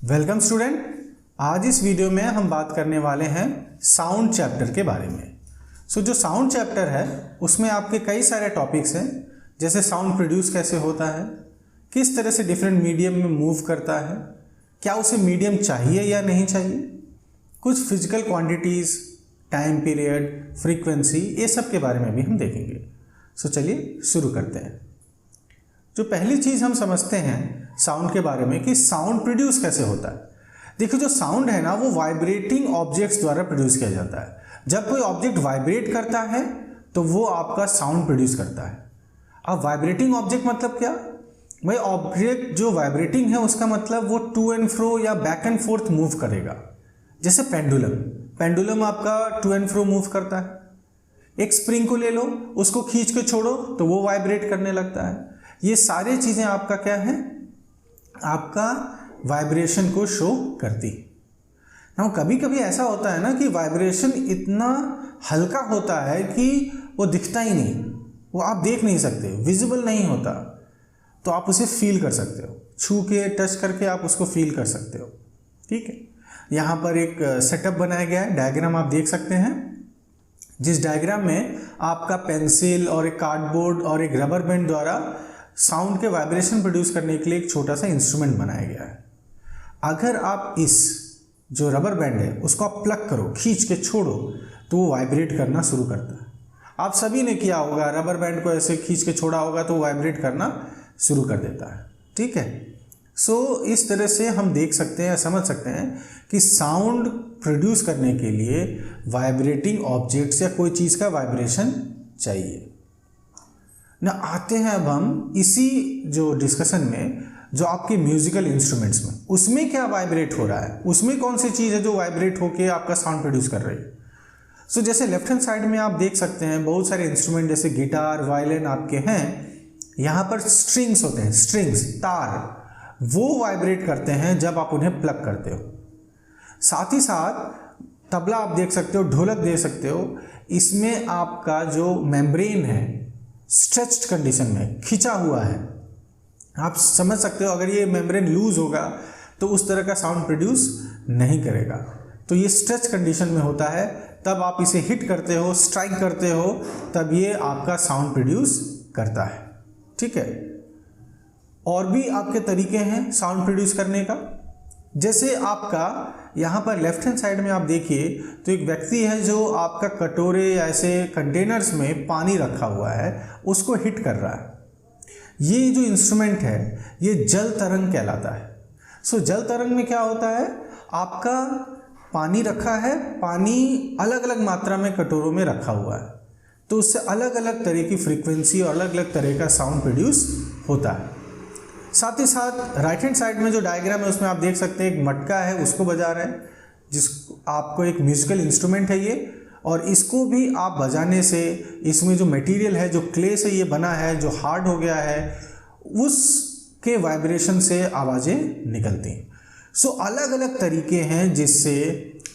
Welcome student. आज इस video में हम बात करने वाले हैं साउंड चैप्टर के बारे में। जो साउंड चैप्टर है उसमें आपके कई सारे टॉपिक्स हैं, जैसे साउंड प्रोड्यूस कैसे होता है, किस तरह से डिफरेंट मीडियम में मूव करता है, क्या उसे मीडियम चाहिए या नहीं चाहिए, कुछ physical quantities, time period, frequency, ये सब के बारे में भी हम देखेंगे। चलिए शुरू करते हैं। जो पहली चीज़ हम समझते हैं साउंड के बारे में कि साउंड प्रोड्यूस कैसे होता है। देखो, जो साउंड है ना वो वाइब्रेटिंग ऑब्जेक्ट्स द्वारा प्रोड्यूस किया जाता है। जब कोई ऑब्जेक्ट वाइब्रेट करता है तो वो आपका साउंड प्रोड्यूस करता है। अब वाइब्रेटिंग ऑब्जेक्ट मतलब क्या भाई? ऑब्जेक्ट जो वाइब्रेटिंग है उसका मतलब वो टू एंड फ्रो या बैक एंड फोर्थ मूव करेगा। जैसे पेंडुलम आपका टू एंड फ्रो मूव करता है। एक स्प्रिंग को ले लो, उसको खींच के छोड़ो तो वो वाइब्रेट करने लगता है। ये सारी चीज़ें आपका क्या है, आपका वाइब्रेशन को शो करती है ना। कभी कभी ऐसा होता है ना कि वाइब्रेशन इतना हल्का होता है कि वो दिखता ही नहीं, वो आप देख नहीं सकते, विजिबल नहीं होता, तो आप उसे फील कर सकते हो, छू के टच करके आप उसको फील कर सकते हो। ठीक है, यहाँ पर एक सेटअप बनाया गया है, डायग्राम आप देख सकते हैं, जिस डायग्राम में आपका पेंसिल और एक कार्डबोर्ड और एक रबर बैंड द्वारा साउंड के वाइब्रेशन प्रोड्यूस करने के लिए एक छोटा सा इंस्ट्रूमेंट बनाया गया है। अगर आप इस जो रबर बैंड है उसको आप प्लग करो, खींच के छोड़ो, तो वो वाइब्रेट करना शुरू करता है। आप सभी ने किया होगा, रबर बैंड को ऐसे खींच के छोड़ा होगा तो वाइब्रेट करना शुरू कर देता है। ठीक है, इस तरह से हम देख सकते हैं, समझ सकते हैं कि साउंड प्रोड्यूस करने के लिए वाइब्रेटिंग ऑब्जेक्ट्स या कोई चीज़ का वाइब्रेशन चाहिए ना। आते हैं अब हम इसी जो डिस्कशन में, जो आपके म्यूजिकल इंस्ट्रूमेंट्स में, उसमें क्या वाइब्रेट हो रहा है, उसमें कौन सी चीज़ है जो वाइब्रेट होके आपका साउंड प्रोड्यूस कर रही है। जैसे लेफ्ट हैंड साइड में आप देख सकते हैं बहुत सारे इंस्ट्रूमेंट, जैसे गिटार, वायलिन आपके हैं। यहाँ पर स्ट्रिंग्स होते हैं, स्ट्रिंग्स, तार, वो वाइब्रेट करते हैं जब आप उन्हें प्लग करते हो। साथ ही साथ तबला आप देख सकते हो, ढोलक देख सकते हो, इसमें आपका जो मेम्ब्रेन है स्ट्रेच्ड कंडीशन में खिंचा हुआ है। आप समझ सकते हो, अगर ये मेम्ब्रेन लूज होगा तो उस तरह का साउंड प्रोड्यूस नहीं करेगा। तो ये स्ट्रेच कंडीशन में होता है, तब आप इसे हिट करते हो, स्ट्राइक करते हो, तब ये आपका साउंड प्रोड्यूस करता है। ठीक है, और भी आपके तरीके हैं साउंड प्रोड्यूस करने का। जैसे आपका यहाँ पर लेफ्ट हैंड साइड में आप देखिए तो एक व्यक्ति है जो आपका कटोरे या ऐसे कंटेनर्स में पानी रखा हुआ है, उसको हिट कर रहा है। ये जो इंस्ट्रूमेंट है ये जल तरंग कहलाता है। जल तरंग में क्या होता है, आपका पानी रखा है, पानी अलग अलग मात्रा में कटोरों में रखा हुआ है, तो उससे अलग अलग तरह की फ्रीक्वेंसी और अलग अलग तरह का साउंड प्रोड्यूस होता है। साथ ही साथ राइट हैंड साइड में जो डायग्राम है उसमें आप देख सकते हैं एक मटका है, उसको बजा रहे हैं, जिस आपको एक म्यूजिकल इंस्ट्रूमेंट है ये, और इसको भी आप बजाने से इसमें जो मटेरियल है, जो क्ले से ये बना है, जो हार्ड हो गया है, उसके वाइब्रेशन से आवाज़ें निकलती हैं। अलग अलग तरीके हैं जिससे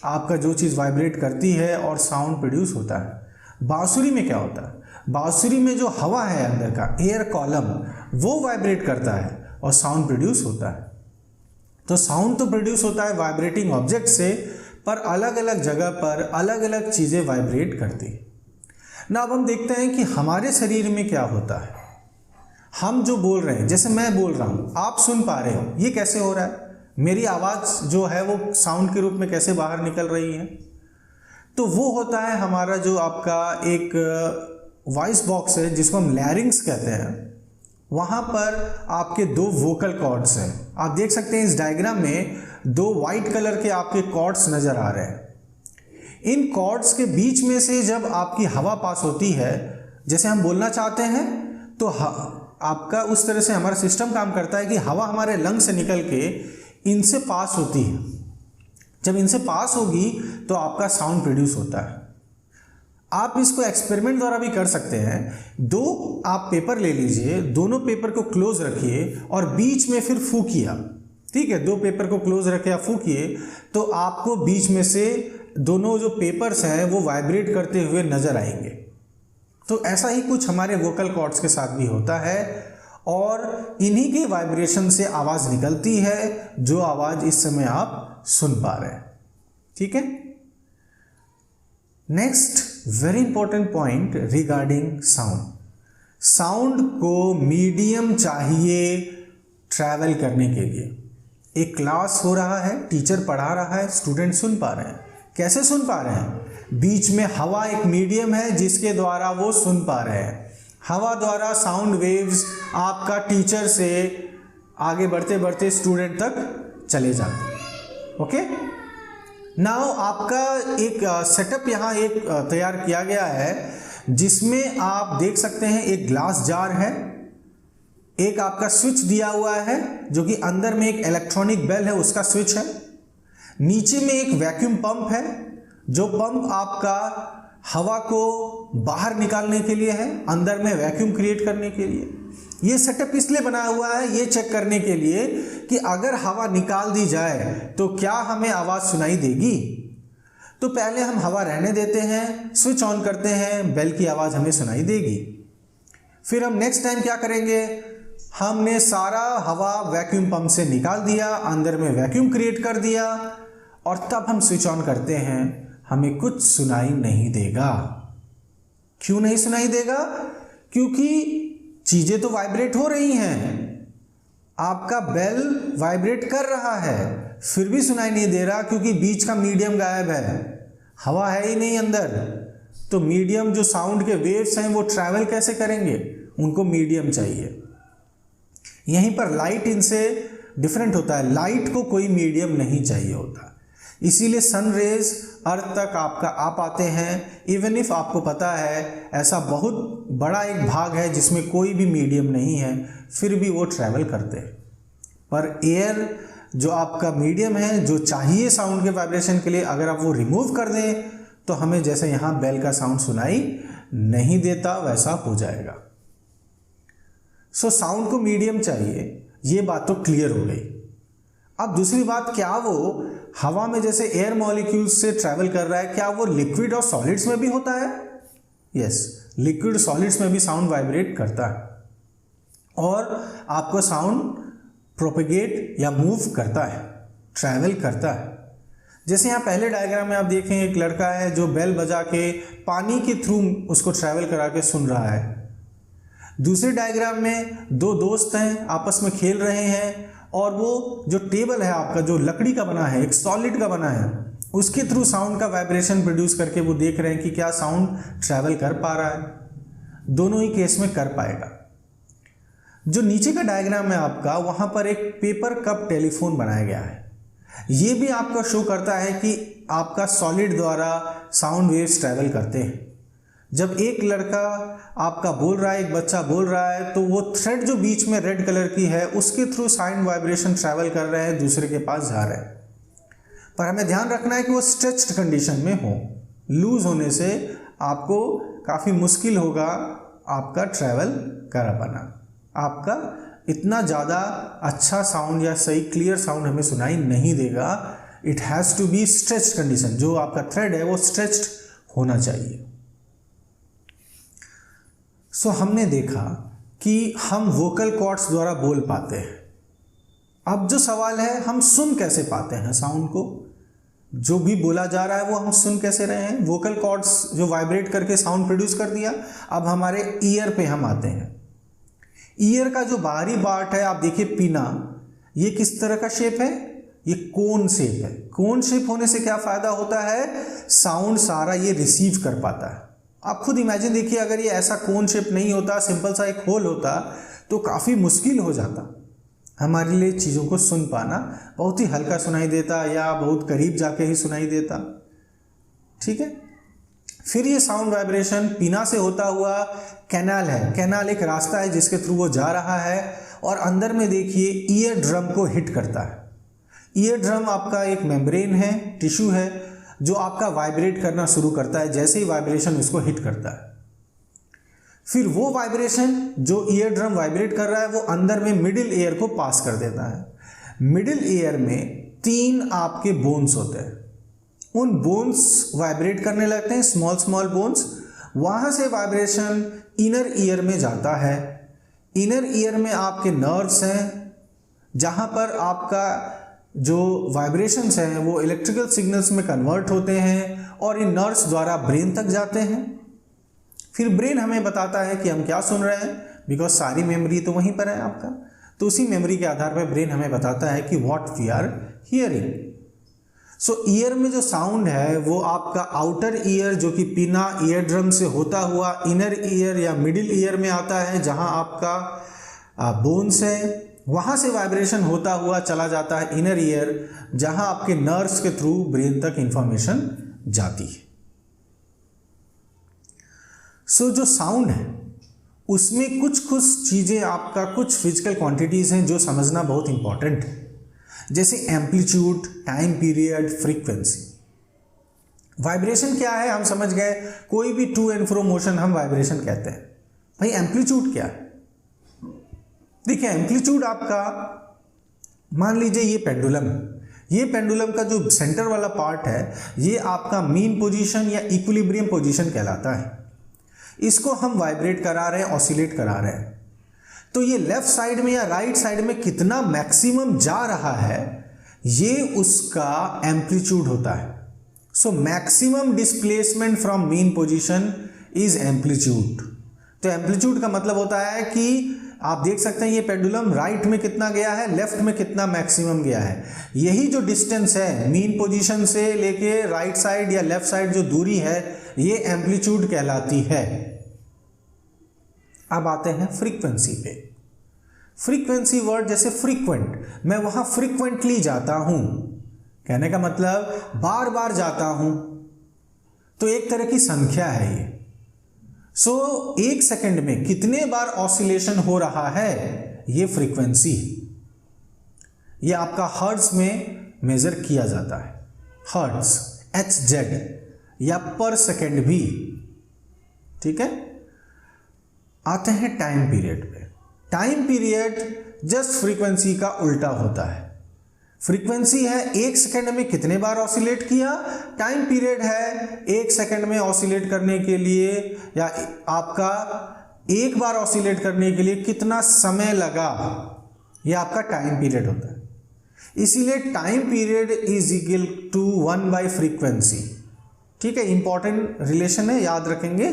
आपका जो चीज़ वाइब्रेट करती है और साउंड प्रोड्यूस होता है। बांसुरी में क्या होता है, बांसुरी में जो हवा है अंदर का एयर कॉलम, वो वाइब्रेट करता है और साउंड प्रोड्यूस होता है। तो साउंड तो प्रोड्यूस होता है वाइब्रेटिंग ऑब्जेक्ट से, पर अलग अलग जगह पर अलग अलग चीज़ें वाइब्रेट करती हैं ना। अब हम देखते हैं कि हमारे शरीर में क्या होता है। हम जो बोल रहे हैं, जैसे मैं बोल रहा हूँ, आप सुन पा रहे हो, ये कैसे हो रहा है, मेरी आवाज़ जो है वो साउंड के रूप में कैसे बाहर निकल रही है। तो वो होता है हमारा जो आपका एक वॉइस बॉक्स है, जिसको हम लैरिंग्स कहते हैं। वहाँ पर आपके दो वोकल कॉर्ड्स हैं। आप देख सकते हैं इस डायग्राम में दो वाइट कलर के आपके कॉर्ड्स नज़र आ रहे हैं। इन कॉर्ड्स के बीच में से जब आपकी हवा पास होती है, जैसे हम बोलना चाहते हैं, तो आपका उस तरह से हमारा सिस्टम काम करता है कि हवा हमारे लंग से निकल के इनसे पास होती है। जब इनसे पास होगी तो आपका साउंड प्रोड्यूस होता है। आप इसको एक्सपेरिमेंट द्वारा भी कर सकते हैं। दो आप पेपर ले लीजिए, दोनों पेपर को क्लोज रखिए और बीच में फिर फूकिए। ठीक है, दो पेपर को क्लोज रखे आप फूकिए, तो आपको बीच में से दोनों जो पेपर्स हैं वो वाइब्रेट करते हुए नजर आएंगे। तो ऐसा ही कुछ हमारे वोकल कॉर्ड्स के साथ भी होता है। और इन्हीं के वाइब्रेशन से आवाज निकलती है, जो आवाज इस समय आप सुन पा रहे हैं। ठीक है। Next very important point regarding sound. Sound को मीडियम चाहिए ट्रैवल करने के लिए। एक क्लास हो रहा है, टीचर पढ़ा रहा है, स्टूडेंट सुन पा रहे हैं। कैसे सुन पा रहे हैं? बीच में हवा एक मीडियम है जिसके द्वारा वो सुन पा रहे हैं। हवा द्वारा साउंड वेव्स आपका टीचर से आगे बढ़ते बढ़ते स्टूडेंट तक चले जाते हैं। ओके। नाउ आपका एक सेटअप यहाँ एक तैयार किया गया है जिसमें आप देख सकते हैं एक ग्लास जार है, एक आपका स्विच दिया हुआ है जो कि अंदर में एक इलेक्ट्रॉनिक बेल है, उसका स्विच है। नीचे में एक वैक्यूम पंप है, जो पंप आपका हवा को बाहर निकालने के लिए है, अंदर में वैक्यूम क्रिएट करने के लिए। ये सेटअप इसलिए बनाया हुआ है, ये चेक करने के लिए कि अगर हवा निकाल दी जाए तो क्या हमें आवाज सुनाई देगी। तो पहले हम हवा रहने देते हैं, स्विच ऑन करते हैं, बेल की आवाज हमें सुनाई देगी। फिर हम नेक्स्ट टाइम क्या करेंगे, हमने सारा हवा वैक्यूम पंप से निकाल दिया, अंदर में वैक्यूम क्रिएट कर दिया, और तब हम स्विच ऑन करते हैं, हमें कुछ सुनाई नहीं देगा। क्यों नहीं सुनाई देगा? क्योंकि चीजें तो वाइब्रेट हो रही हैं, आपका बेल वाइब्रेट कर रहा है, फिर भी सुनाई नहीं दे रहा क्योंकि बीच का मीडियम गायब है, हवा है ही नहीं अंदर। तो मीडियम जो साउंड के वेव्स हैं वो ट्रैवल कैसे करेंगे? उनको मीडियम चाहिए। यहीं पर लाइट इनसे डिफरेंट होता है, लाइट को कोई मीडियम नहीं चाहिए होता, इसीलिए सन रेज अर्थ तक आपका आ पाते हैं। इवन इफ आपको पता है ऐसा बहुत बड़ा एक भाग है जिसमें कोई भी मीडियम नहीं है, फिर भी वो ट्रैवल करते हैं। पर एयर जो आपका मीडियम है, जो चाहिए साउंड के वाइब्रेशन के लिए, अगर आप वो रिमूव कर दें तो हमें जैसे यहाँ बेल का साउंड सुनाई नहीं देता वैसा हो जाएगा। सो साउंड को मीडियम चाहिए, ये बात तो क्लियर हो गई। अब दूसरी बात, क्या वो हवा में जैसे एयर मॉलिक्यूल्स से ट्रैवल कर रहा है, क्या वो लिक्विड और सॉलिड्स में भी होता है? यस, लिक्विड सॉलिड्स में भी साउंड वाइब्रेट करता है और आपको साउंड प्रोपेगेट या मूव करता है, ट्रैवल करता है। जैसे यहाँ पहले डायग्राम में आप देखें, एक लड़का है जो बेल बजा के पानी के थ्रू उसको ट्रैवल करा के सुन रहा है। दूसरे डायग्राम में दो दोस्त हैं, आपस में खेल रहे हैं, और वो जो टेबल है आपका जो लकड़ी का बना है, एक सॉलिड का बना है, उसके थ्रू साउंड का वाइब्रेशन प्रोड्यूस करके वो देख रहे हैं कि क्या साउंड ट्रैवल कर पा रहा है। दोनों ही केस में कर पाएगा। जो नीचे का डायग्राम है आपका, वहां पर एक पेपर कप टेलीफोन बनाया गया है। ये भी आपका शो करता है कि आपका सॉलिड द्वारा साउंड वेव्स ट्रैवल करते हैं। जब एक लड़का आपका बोल रहा है, एक बच्चा बोल रहा है, तो वो थ्रेड जो बीच में रेड कलर की है उसके थ्रू साउंड वाइब्रेशन ट्रैवल कर रहे हैं, दूसरे के पास जा रहे हैं। पर हमें ध्यान रखना है कि वो स्ट्रेच्ड कंडीशन में हो। लूज होने से आपको काफ़ी मुश्किल होगा आपका ट्रैवल कर पाना। आपका इतना ज़्यादा अच्छा साउंड या सही क्लियर साउंड हमें सुनाई नहीं देगा। It has to be stretched condition, जो आपका थ्रेड है वो स्ट्रेच्ड होना चाहिए। सो हमने देखा कि हम वोकल कॉर्ड्स द्वारा बोल पाते हैं। अब जो सवाल है, हम सुन कैसे पाते हैं साउंड को? जो भी बोला जा रहा है वो हम सुन कैसे रहे हैं? वोकल कॉर्ड्स जो वाइब्रेट करके साउंड प्रोड्यूस कर दिया। अब हमारे ईयर पे हम आते हैं। ईयर का जो बाहरी पार्ट है, आप देखिए पिना, ये किस तरह का शेप है? ये कोन शेप है। कोन शेप होने से क्या फायदा होता है? साउंड सारा ये रिसीव कर पाता है। आप खुद इमेजिन देखिए, अगर ये ऐसा कोन शेप नहीं होता, सिंपल सा एक होल होता, तो काफ़ी मुश्किल हो जाता हमारे लिए चीज़ों को सुन पाना। बहुत ही हल्का सुनाई देता या बहुत करीब जाके ही सुनाई देता। ठीक है। फिर ये साउंड वाइब्रेशन पिना से होता हुआ कैनाल है। कैनाल एक रास्ता है जिसके थ्रू वो जा रहा है, और अंदर में देखिए ईयर ड्रम को हिट करता है। ईयर ड्रम आपका एक मेम्ब्रेन है, टिश्यू है, जो आपका वाइब्रेट करना शुरू करता है जैसे ही वाइब्रेशन उसको हिट करता है। फिर वो वाइब्रेशन जो ईयर ड्रम वाइब्रेट कर रहा है वो अंदर में मिडिल ईयर को पास कर देता है। मिडिल ईयर में 3 आपके बोन्स होते हैं। उन बोन्स वाइब्रेट करने लगते हैं, स्मॉल स्मॉल बोन्स। वहाँ से वाइब्रेशन इनर ईयर में जाता है। इनर ईयर में आपके नर्व्स हैं, जहाँ पर आपका जो वाइब्रेशंस हैं वो इलेक्ट्रिकल सिग्नल्स में कन्वर्ट होते हैं और इन नर्व्स द्वारा ब्रेन तक जाते हैं। फिर ब्रेन हमें बताता है कि हम क्या सुन रहे हैं, बिकॉज सारी मेमोरी तो वहीं पर है आपका। तो उसी मेमोरी के आधार पर ब्रेन हमें बताता है कि what we are hearing. So ear में जो साउंड है वो आपका आउटर ईयर जो कि पिना ईयर ड्रम से होता हुआ इनर ईयर या मिडिल ईयर में आता है, जहां आपका बोन्स है, वहां से वाइब्रेशन होता हुआ चला जाता है इनर ईयर, जहां आपके नर्व्स के थ्रू ब्रेन तक इंफॉर्मेशन जाती है। सो जो साउंड है उसमें कुछ चीजें आपका, कुछ फिजिकल क्वांटिटीज हैं जो समझना बहुत इंपॉर्टेंट है, जैसे amplitude, time period, frequency. Vibration क्या है हम समझ गए, कोई भी टू एंड फ्रो मोशन हम वाइब्रेशन कहते हैं। भाई एम्पलीट्यूड क्या है? देखिए एम्पलीट्यूड आपका, मान लीजिए ये पेंडुलम है, ये पेंडुलम का जो सेंटर वाला पार्ट है ये आपका मीन पोजीशन या इक्विलिब्रियम पोजीशन कहलाता है। इसको हम वाइब्रेट करा रहे हैं, ऑसिलेट करा रहे हैं। तो ये लेफ्ट साइड में या राइट साइड में कितना मैक्सिमम जा रहा है ये उसका एम्पलीट्यूड होता है। So maximum displacement from mean position is amplitude. तो एम्पलीट्यूड का मतलब होता है कि आप देख सकते हैं ये पेंडुलम राइट में कितना गया है, लेफ्ट में कितना मैक्सिमम गया है। यही जो डिस्टेंस है मीन पोजीशन से लेके राइट साइड या लेफ्ट साइड जो दूरी है ये एम्पलीट्यूड कहलाती है। अब आते हैं फ्रीक्वेंसी पे। फ्रीक्वेंसी वर्ड जैसे फ्रीक्वेंट, मैं वहां फ्रीक्वेंटली जाता हूं, कहने का मतलब बार बार जाता हूं, तो एक तरह की संख्या है ये। सो एक सेकंड में कितने बार ऑसिलेशन हो रहा है ये फ्रीक्वेंसी, ये आपका हर्ट्ज में मेजर किया जाता है। हर्ट्ज HZ या पर सेकंड भी, ठीक है। आते हैं टाइम पीरियड पे। टाइम पीरियड जस्ट फ्रीक्वेंसी का उल्टा होता है। फ्रीक्वेंसी है एक सेकंड में कितने बार ऑसिलेट किया, टाइम पीरियड है एक सेकंड में ऑसिलेट करने के लिए या आपका एक बार ऑसिलेट करने के लिए कितना समय लगा, यह आपका टाइम पीरियड होता है। इसीलिए time period is equal to 1 by frequency, ठीक है। इंपॉर्टेंट रिलेशन है, याद रखेंगे।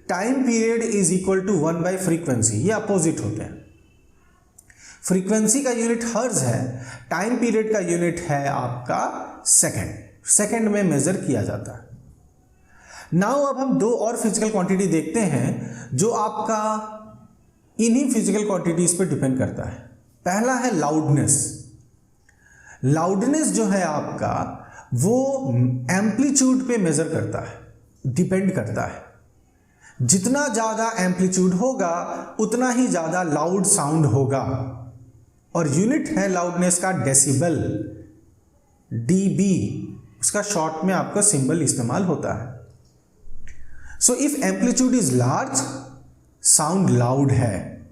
Time period is equal to 1 by frequency, ये अपोजिट होते हैं। फ्रीक्वेंसी का यूनिट हर्ट्ज है, टाइम पीरियड का यूनिट है आपका सेकंड। सेकंड में मेजर किया जाता है। नाउ अब हम दो और फिजिकल क्वांटिटी देखते हैं जो आपका इन्हीं फिजिकल क्वांटिटीज पर डिपेंड करता है। पहला है लाउडनेस। लाउडनेस जो है आपका वो एम्पलीट्यूड पे मेजर करता है, डिपेंड करता है। जितना ज्यादा एम्पलीट्यूड होगा उतना ही ज्यादा लाउड साउंड होगा, और यूनिट है लाउडनेस का डेसिबल, dB, उसका शॉर्ट में आपका सिंबल इस्तेमाल होता है। So if amplitude is large, sound loud है।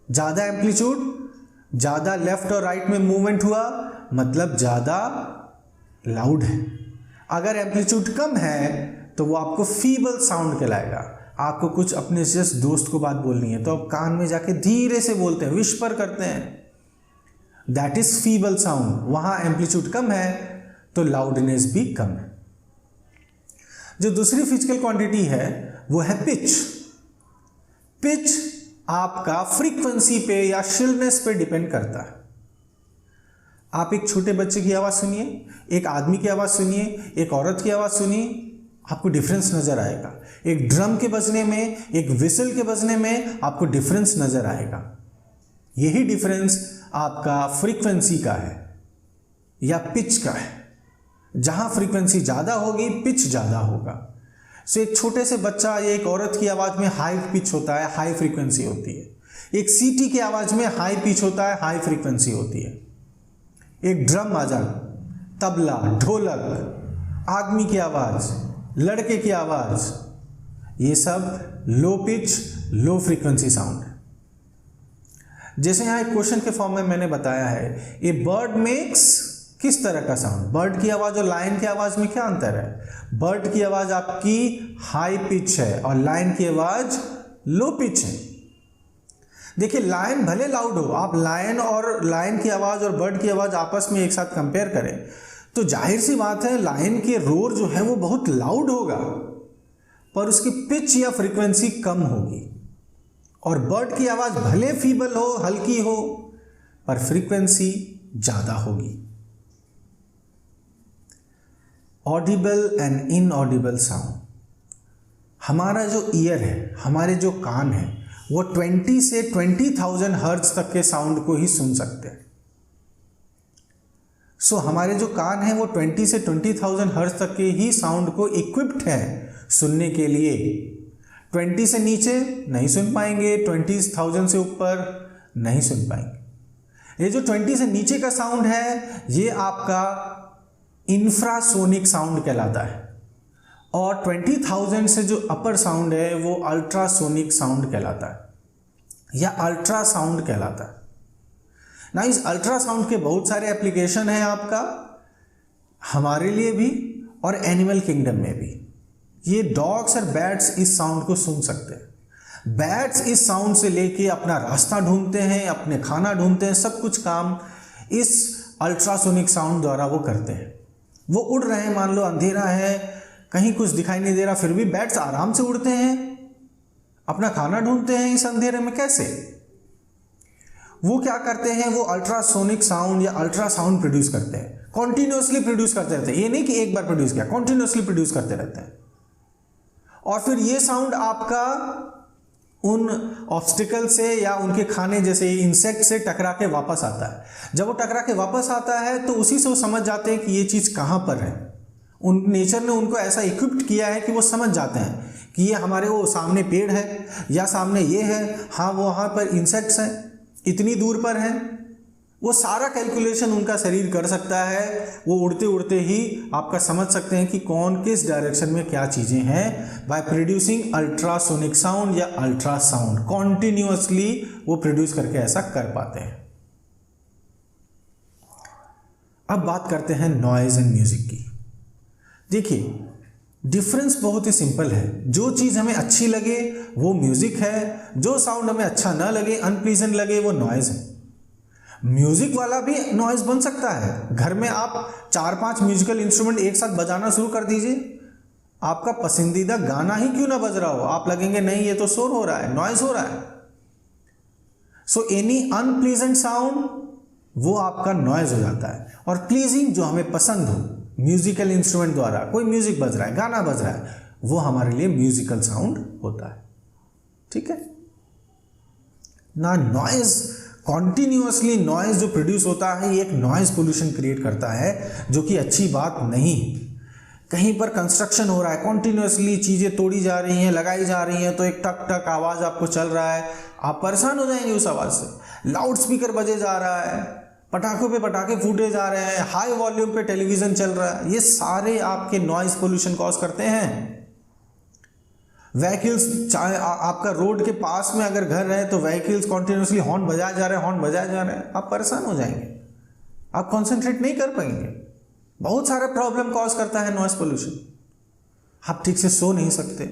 ज्यादा एम्पलीट्यूड, ज्यादा लेफ्ट और राइट में मूवमेंट हुआ, मतलब ज्यादा लाउड है। अगर एम्पलीट्यूड कम है तो वो आपको फीबल साउंड कहलाएगा। आपको कुछ अपने जस्ट दोस्त को बात बोलनी है तो आप कान में जाके धीरे से बोलते हैं, विस्पर करते हैं, दैट इज फीबल साउंड। वहां एम्पलीट्यूड कम है तो लाउडनेस भी कम है। जो दूसरी फिजिकल क्वांटिटी है वो है पिच। पिच आपका फ्रीक्वेंसी पे या शिलनेस पे डिपेंड करता है। आप एक छोटे बच्चे की आवाज सुनिए, एक आदमी की आवाज सुनिए, एक औरत की आवाज सुनिए, आपको डिफरेंस नजर आएगा। एक ड्रम के बजने में, एक विसल के बजने में आपको डिफरेंस नजर आएगा। यही डिफरेंस आपका फ्रीक्वेंसी का है या पिच का है। जहां फ्रीक्वेंसी ज्यादा होगी पिच ज्यादा होगा। सो एक छोटे से बच्चा या एक औरत की आवाज में हाई पिच होता है, हाई फ्रीक्वेंसी होती है। एक सीटी की आवाज में हाई पिच होता है, हाई फ्रीक्वेंसी होती है। एक ड्रम बाजा, तबला, ढोलक, आदमी की आवाज, लड़के की आवाज, ये सब low pitch, low frequency sound है। जैसे यहां एक क्वेश्चन के फॉर्म में मैंने बताया है, ए बर्ड मेक्स किस तरह का साउंड। बर्ड की आवाज और लायन की आवाज में क्या अंतर है? बर्ड की आवाज आपकी हाई पिच है और लायन की आवाज लो पिच है। देखिए लायन भले लाउड हो, आप लायन की आवाज़ और बर्ड की आवाज़ आपस में एक साथ कंपेयर करें तो जाहिर सी बात है लायन के रोर जो है वो बहुत लाउड होगा, पर उसकी पिच या फ्रीक्वेंसी कम होगी। और बर्ड की आवाज़ भले फीबल हो, हल्की हो, पर फ्रीक्वेंसी ज़्यादा होगी। ऑडिबल एंड इनऑडिबल साउंड, हमारा जो ईयर है, हमारे जो कान है, वो 20 से 20,000 हर्ट्ज तक के साउंड को ही सुन सकते हैं। सो हमारे जो कान है वो 20 से 20,000 हर्ट्ज तक के ही साउंड को इक्विप्ड है सुनने के लिए। 20 से नीचे नहीं सुन पाएंगे, 20,000 से ऊपर नहीं सुन पाएंगे। ये जो 20 से नीचे का साउंड है ये आपका इंफ्रासोनिक साउंड कहलाता है, और 20,000 से जो अपर साउंड है वो अल्ट्रासोनिक साउंड कहलाता है या अल्ट्रासाउंड कहलाता है ना। इस अल्ट्रासाउंड के बहुत सारे एप्लीकेशन हैं आपका, हमारे लिए भी और एनिमल किंगडम में भी। ये डॉग्स और बैट्स इस साउंड को सुन सकते हैं। बैट्स इस साउंड से लेके अपना रास्ता ढूंढते हैं, अपने खाना ढूंढते हैं, सब कुछ काम इस अल्ट्रासोनिक साउंड द्वारा वो करते हैं। वो उड़ रहे हैं, मान लो अंधेरा है, कहीं कुछ दिखाई नहीं दे रहा, फिर भी बैट्स आराम से उड़ते हैं, अपना खाना ढूंढते हैं इस अंधेरे में। कैसे? वो क्या करते हैं, वो अल्ट्रासोनिक साउंड या अल्ट्रासाउंड प्रोड्यूस करते हैं, कॉन्टिन्यूसली प्रोड्यूस करते रहते हैं। ये नहीं कि एक बार प्रोड्यूस किया, कॉन्टिन्यूसली प्रोड्यूस करते रहते हैं। और फिर ये साउंड आपका उन ऑब्स्टिकल से या उनके खाने जैसे इंसेक्ट से टकरा के वापस आता है। जब वो टकरा के वापस आता है तो उसी से वो समझ जाते हैं कि ये चीज़ कहाँ पर है। उन नेचर ने उनको ऐसा इक्विप्ड किया है कि वो समझ जाते हैं कि ये हमारे वो सामने पेड़ है या सामने ये है, हाँ वो वहाँ पर इंसेक्ट्स हैं, इतनी दूर पर हैं। वो सारा कैलकुलेशन उनका शरीर कर सकता है। वो उड़ते उड़ते ही आपका समझ सकते हैं कि कौन किस डायरेक्शन में क्या चीज़ें हैं, बाय प्रोड्यूसिंग अल्ट्रासोनिक साउंड या अल्ट्रासाउंड। कॉन्टिन्यूसली वो प्रोड्यूस करके ऐसा कर पाते हैं। अब बात करते हैं नॉइज एंड म्यूजिक की। देखिए डिफरेंस बहुत ही सिंपल है। जो चीज़ हमें अच्छी लगे वो म्यूजिक है, जो साउंड हमें अच्छा ना लगे, अनप्लीजेंट लगे, वो नॉइज है। म्यूजिक वाला भी नॉइज बन सकता है। घर में आप 4-5 म्यूजिकल इंस्ट्रूमेंट एक साथ बजाना शुरू कर दीजिए, आपका पसंदीदा गाना ही क्यों ना बज रहा हो, आप लगेंगे नहीं ये तो शोर हो रहा है, नॉइज हो रहा है। सो एनी अनप्लीजेंट साउंड वो आपका नॉइज हो जाता है। और प्लीजिंग जो हमें पसंद हो म्यूजिकल इंस्ट्रूमेंट द्वारा, कोई म्यूजिक बज रहा है, गाना बज रहा है, वो हमारे लिए म्यूजिकल साउंड होता है। ठीक है ना। नॉइज, कॉन्टिन्यूसली नॉइज जो प्रोड्यूस होता है ये एक नॉइज पोल्यूशन क्रिएट करता है, जो कि अच्छी बात नहीं। कहीं पर कंस्ट्रक्शन हो रहा है, कॉन्टिन्यूसली चीज़ें तोड़ी जा रही हैं, लगाई जा रही हैं, तो एक टक टक आवाज़ आपको चल रहा है, आप परेशान हो जाएंगे उस आवाज़ से। लाउड स्पीकर बजे जा रहा है, पटाखों पे पटाखे फूटे जा रहे हैं, हाई वॉल्यूम पे टेलीविज़न चल रहा है, ये सारे आपके नॉइज पोल्यूशन कॉज करते हैं। व्हीकल्स, चाहे आपका रोड के पास में अगर घर है तो व्हीकल्स कॉन्टिन्यूसली हॉर्न बजाए जा रहे हैं, हॉर्न बजाए जा रहे हैं, आप परेशान हो जाएंगे, आप कॉन्सेंट्रेट नहीं कर पाएंगे। बहुत सारा प्रॉब्लम कॉज करता है नॉइज पोल्यूशन। आप ठीक से सो नहीं सकते,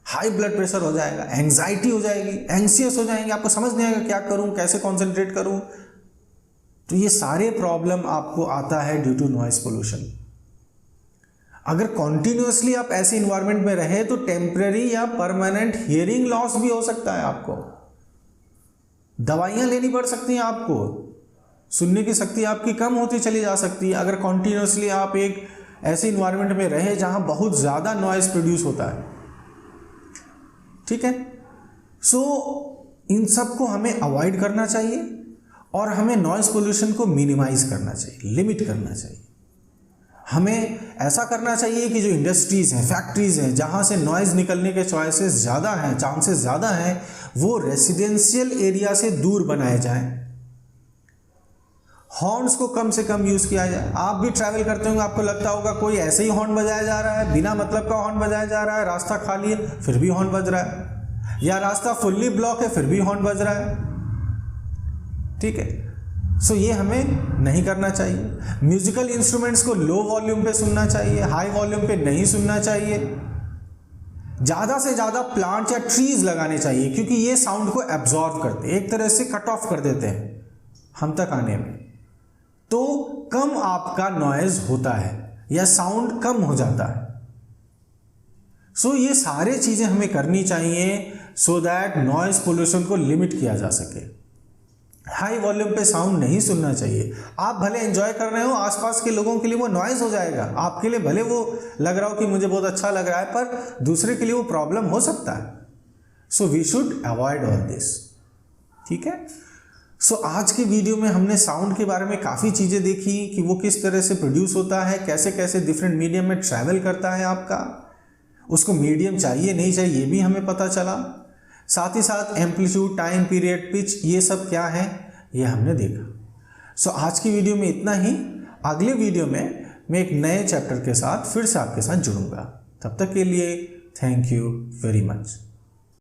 हाई ब्लड प्रेशर हो जाएगा, एंग्जाइटी हो जाएगी, एंग्सियस हो जाएंगे, आपको समझ नहीं आएगा क्या करूं, कैसे कॉन्सेंट्रेट करूं। तो ये सारे प्रॉब्लम आपको आता है ड्यू टू नॉइज पोल्यूशन। अगर कॉन्टिन्यूसली आप ऐसे इन्वायरमेंट में रहे तो टेम्पररी या परमानेंट हियरिंग लॉस भी हो सकता है। आपको दवाइयां लेनी पड़ सकती हैं, आपको सुनने की शक्ति आपकी कम होती चली जा सकती है, अगर कॉन्टिन्यूसली आप एक ऐसे इन्वायरमेंट में रहे जहां बहुत ज़्यादा नॉइज प्रोड्यूस होता है। ठीक है। सो इन सब को हमें अवॉइड करना चाहिए और हमें नॉइज पोल्यूशन को मिनिमाइज करना चाहिए, लिमिट करना चाहिए। हमें ऐसा करना चाहिए कि जो इंडस्ट्रीज़ हैं, फैक्ट्रीज़ हैं, जहाँ से नॉइज़ निकलने के चॉइसेस ज़्यादा हैं, चांसेस ज़्यादा हैं, वो रेसिडेंशियल एरिया से दूर बनाए जाएं। हॉर्न्स को कम से कम यूज़ किया जाए। आप भी ट्रैवल करते होंगे, आपको लगता होगा कोई ऐसे ही हॉर्न बजाया जा रहा है, बिना मतलब का हॉर्न बजाया जा रहा है, रास्ता खाली है फिर भी हॉर्न बज रहा है, या रास्ता फुल्ली ब्लॉक है फिर भी हॉर्न बज रहा है। ठीक है। सो ये हमें नहीं करना चाहिए। म्यूजिकल इंस्ट्रूमेंट्स को लो वॉल्यूम पे सुनना चाहिए, हाई वॉल्यूम पे नहीं सुनना चाहिए। ज़्यादा से ज़्यादा प्लांट या ट्रीज लगाने चाहिए, क्योंकि ये साउंड को एब्जॉर्ब करते हैं, एक तरह से कट ऑफ कर देते हैं हम तक आने में, तो कम आपका नॉइज होता है या साउंड कम हो जाता है। सो ये सारे चीज़ें हमें करनी चाहिए सो दैट नॉइज पोल्यूशन को लिमिट किया जा सके। हाई वॉल्यूम पे साउंड नहीं सुनना चाहिए। आप भले एंजॉय कर रहे हो, आसपास के लोगों के लिए वो नॉइज हो जाएगा, आपके लिए भले वो लग रहा हो कि मुझे बहुत अच्छा लग रहा है, पर दूसरे के लिए वो प्रॉब्लम हो सकता है। So we should avoid all this. ठीक है। सो आज की वीडियो में हमने साउंड के बारे में काफ़ी चीज़ें देखी कि वो किस तरह से प्रोड्यूस होता है, कैसे कैसे डिफरेंट मीडियम में ट्रैवल करता है आपका, उसको मीडियम चाहिए नहीं चाहिए ये भी हमें पता चला। साथ ही साथ एम्पलीट्यूड, टाइम पीरियड, पिच, ये सब क्या है ये हमने देखा। सो आज की वीडियो में इतना ही। अगले वीडियो में मैं एक नए चैप्टर के साथ फिर से आपके साथ जुड़ूंगा। तब तक के लिए थैंक यू वेरी मच।